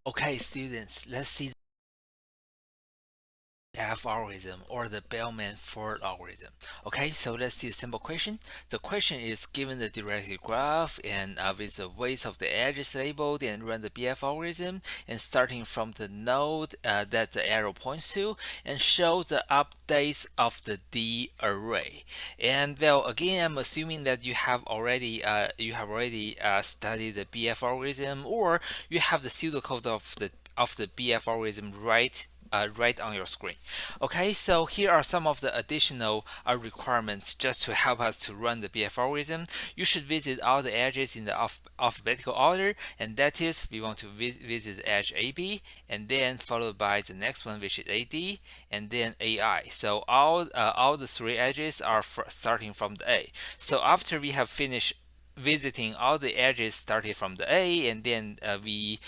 Okay, students, let's see F algorithm or the Bellman-Ford algorithm. Okay, so let's see a simple question. The question is given the directed graph and with the weights of the edges labeled and run the BF algorithm and starting from the node that the arrow points to and show the updates of the D array. And well, again, I'm assuming that you have already studied the BF algorithm or you have the pseudocode of the BF algorithm right on your screen. Okay, so here are some of the additional requirements just to help us to run the BF algorithm. You should visit all the edges in the alphabetical order, and that is we want to visit the edge AB, and then followed by the next one, which is AD, and then AI. So all the three edges are starting from the A. So after we have finished visiting all the edges started from the A, and then we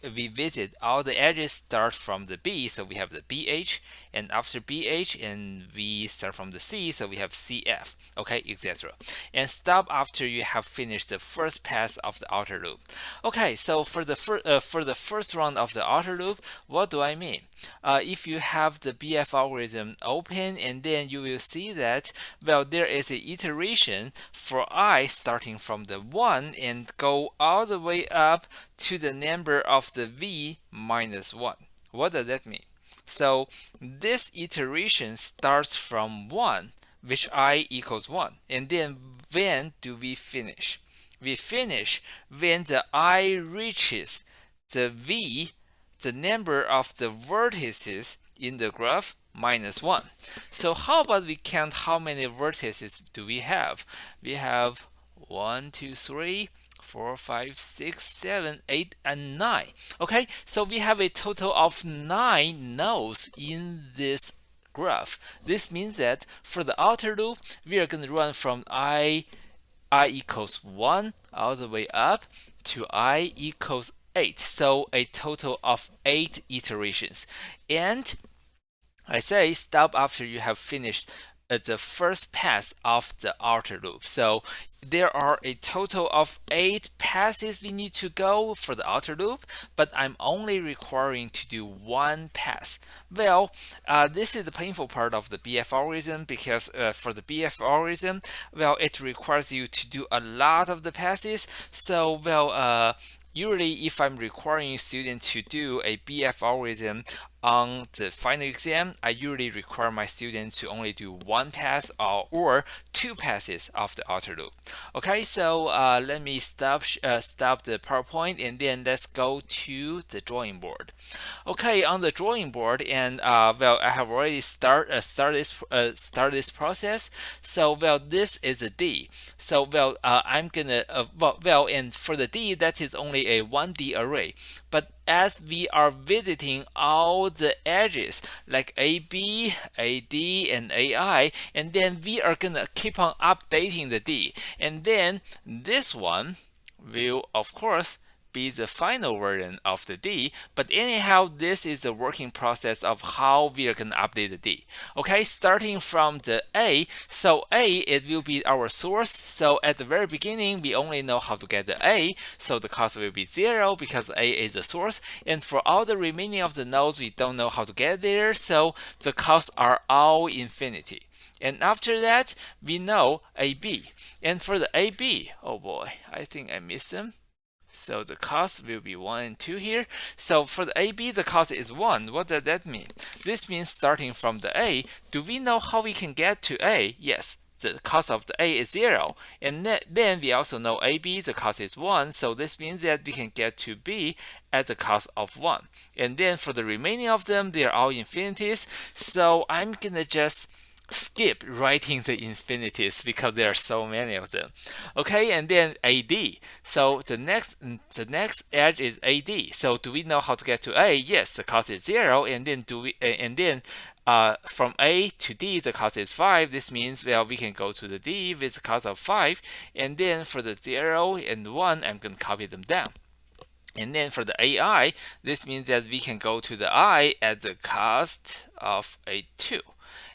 visit all the edges start from the B, so we have the BH, and after BH, and we start from the C, so we have CF, okay, etc. And stop after you have finished the first pass of the outer loop. Okay, so for the first round of the outer loop, what do I mean? If you have the BF algorithm open, and then you will see that, well, there is an iteration for I starting from the 1 and go all the way up to the number of the V minus 1. What does that mean? So this iteration starts from 1, which I equals 1. And then when do we finish? We finish when the I reaches the V, the number of the vertices in the graph, minus 1. So how about we count how many vertices do we have? We have 1, 2, 3, 4, 5, 6, 7, 8, and 9. Okay, so we have a total of 9 nodes in this graph. This means that for the outer loop, we are going to run from I equals 1 all the way up to I equals 8. So a total of 8 iterations. And I say stop after you have finished the first pass of the outer loop. So there are a total of 8 passes we need to go for the outer loop, but I'm only requiring to do one pass. Well, this is the painful part of the BF algorithm because for the BF algorithm, well, it requires you to do a lot of the passes. So, well, usually if I'm requiring a student to do a BF algorithm on the final exam, I usually require my students to only do one pass or two passes of the outer loop. Okay, so let me stop the PowerPoint and then let's go to the drawing board. Okay, on the drawing board, and well, I have already start this process. So well, this is a D. So well, I'm gonna and for the D, that is only a 1D array. But as we are visiting all the edges like AB, AD, and AI, and then we are gonna keep on updating the D, and then this one will of course be the final version of the D. But anyhow, this is the working process of how we are going to update the D. Okay, starting from the A. So A, it will be our source. So at the very beginning, we only know how to get the A. So the cost will be 0 because A is the source. And for all the remaining of the nodes, we don't know how to get there. So the costs are all infinity. And after that, we know AB. And for the AB, oh boy, I think I missed them. So the cost will be 1 and 2 here. So for the AB, the cost is 1. What does that mean? This means starting from the A, do we know how we can get to A? Yes, the cost of the A is 0. And then we also know AB, the cost is 1. So this means that we can get to B at the cost of 1. And then for the remaining of them, they're all infinities. So I'm going to just skip writing the infinities because there are so many of them. Okay, and then AD. So the next edge is AD. So do we know how to get to A? Yes, the cost is 0. And then from A to D, the cost is 5. This means, well, we can go to the D with the cost of 5. And then for the 0 and 1, I'm going to copy them down. And then for the AI, this means that we can go to the I at the cost of a 2.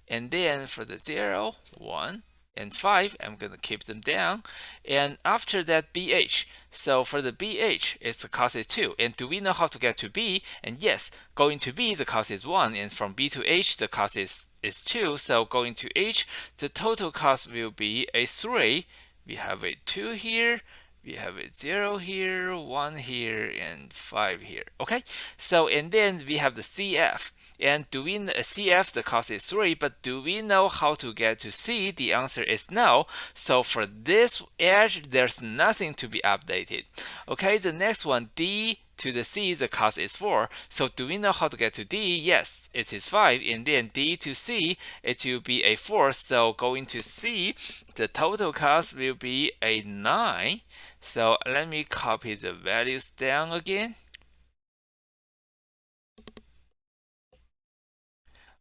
And then for the 0, 1, and 5. I'm going to keep them down. And after that, BH. So for the BH, it's the cost is 2. And do we know how to get to B? And yes, going to B, the cost is 1. And from B to H, the cost is 2. So going to H, the total cost will be a 3. We have a 2 here. We have a 0 here, 1 here, and 5 here. Okay, so and then we have the CF. And do we CF, the cost is 3, but do we know how to get to C? The answer is no. So for this edge, there's nothing to be updated. Okay, the next one, D to the C, the cost is 4. So do we know how to get to D? Yes, it is 5. And then D to C, it will be a 4. So going to C, the total cost will be a 9. So let me copy the values down again.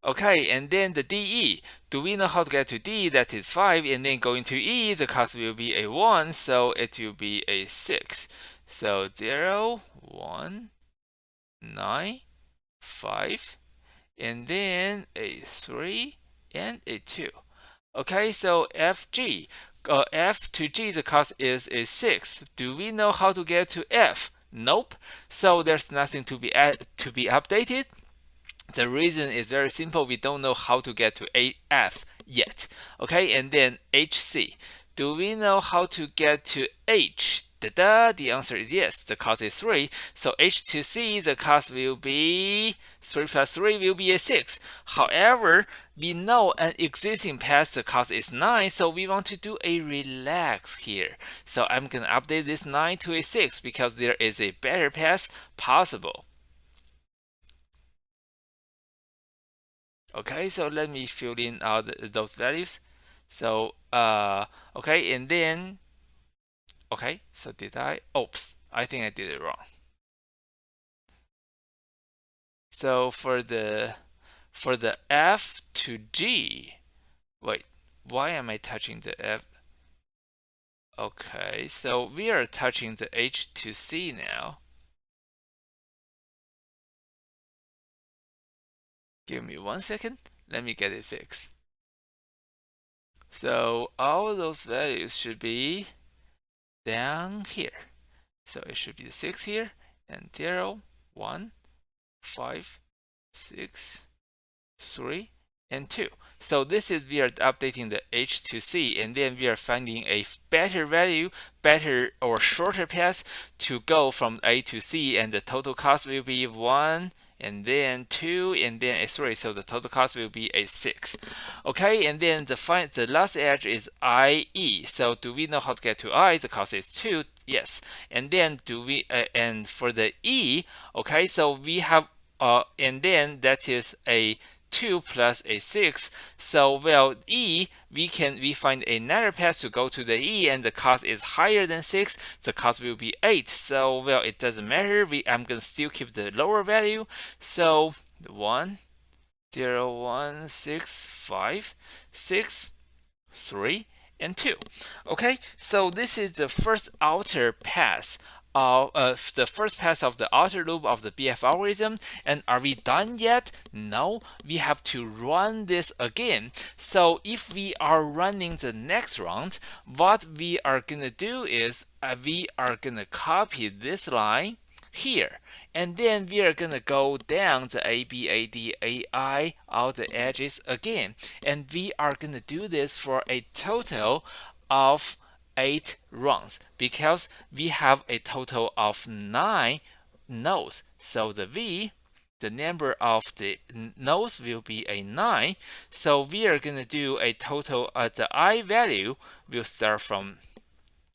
Okay, and then the DE. Do we know how to get to D? That is 5. And then going to E, the cost will be a 1. So it will be a 6. So 0, 1, 9, 5, and then a 3 and a 2. Okay, so FG. F to G, the cost is a 6. Do we know how to get to F? Nope. So there's nothing to be updated. The reason is very simple. We don't know how to get to AF yet. Okay, and then HC. Do we know how to get to H? The answer is yes. The cost is 3. So H to C, the cost will be 3 plus 3 will be a 6. However, we know an existing path, the cost is 9. So we want to do a relax here. So I'm going to update this 9 to a 6 because there is a better path possible. Okay, so let me fill in all those values. So, okay, and then, okay, so did I? Oops, I think I did it wrong. So for the F to G, wait, why am I touching the F? Okay, so we are touching the H to C now. Give me 1 second. Let me get it fixed. So all those values should be down here. So it should be 6 here and 0, 1, 5, 6, 3, and 2. So this is we are updating the H to C, and then we are finding a better value, better or shorter path to go from A to C, and the total cost will be 1, and then 2, and then a 3. So the total cost will be a 6. Okay, and then the last edge is IE. So do we know how to get to I? The cost is 2. Yes. And then do we and for the E, okay, so we have and then that is a 2 plus a 6. So well, E, we find another path to go to the E, and the cost is higher than 6. The cost will be 8. So well, it doesn't matter. I'm gonna still keep the lower value. So 1, 0, 1, 6, 5, 6, 3, and 2. Okay, so this is the first outer pass of the first pass of the outer loop of the BF algorithm. And are we done yet? No, we have to run this again. So if we are running the next round, what we are gonna do is we are gonna copy this line here, and then we are gonna go down the A, B, A, D, A, I, all the edges again, and we are gonna do this for a total of 8 rounds because we have a total of 9 nodes. So the V, the number of the nodes will be a 9. So we are gonna do a total. The I value will start from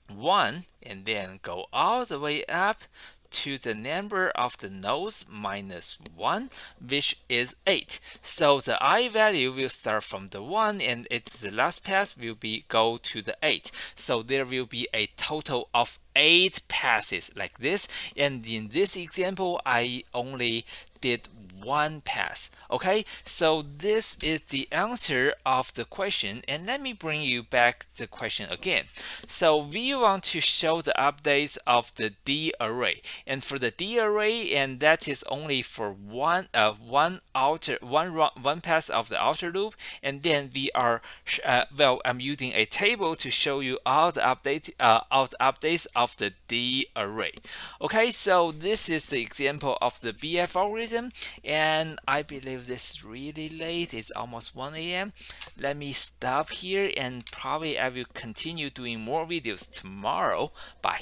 1 and then go all the way up to the number of the nodes minus 1, which is 8. So the I value will start from the 1, and the last path will be go to the 8. So there will be a total of 8 passes like this, and in this example I only did one pass. Okay, so this is the answer of the question, and let me bring you back the question again. So we want to show the updates of the D array, and for the D array, and that is only for one pass of the outer loop, and then we are I'm using a table to show you all the updates of the D array. Okay, so this is the example of the BF algorithm, and I believe this is really late. It's almost 1 a.m. Let me stop here, and probably I will continue doing more videos tomorrow. Bye.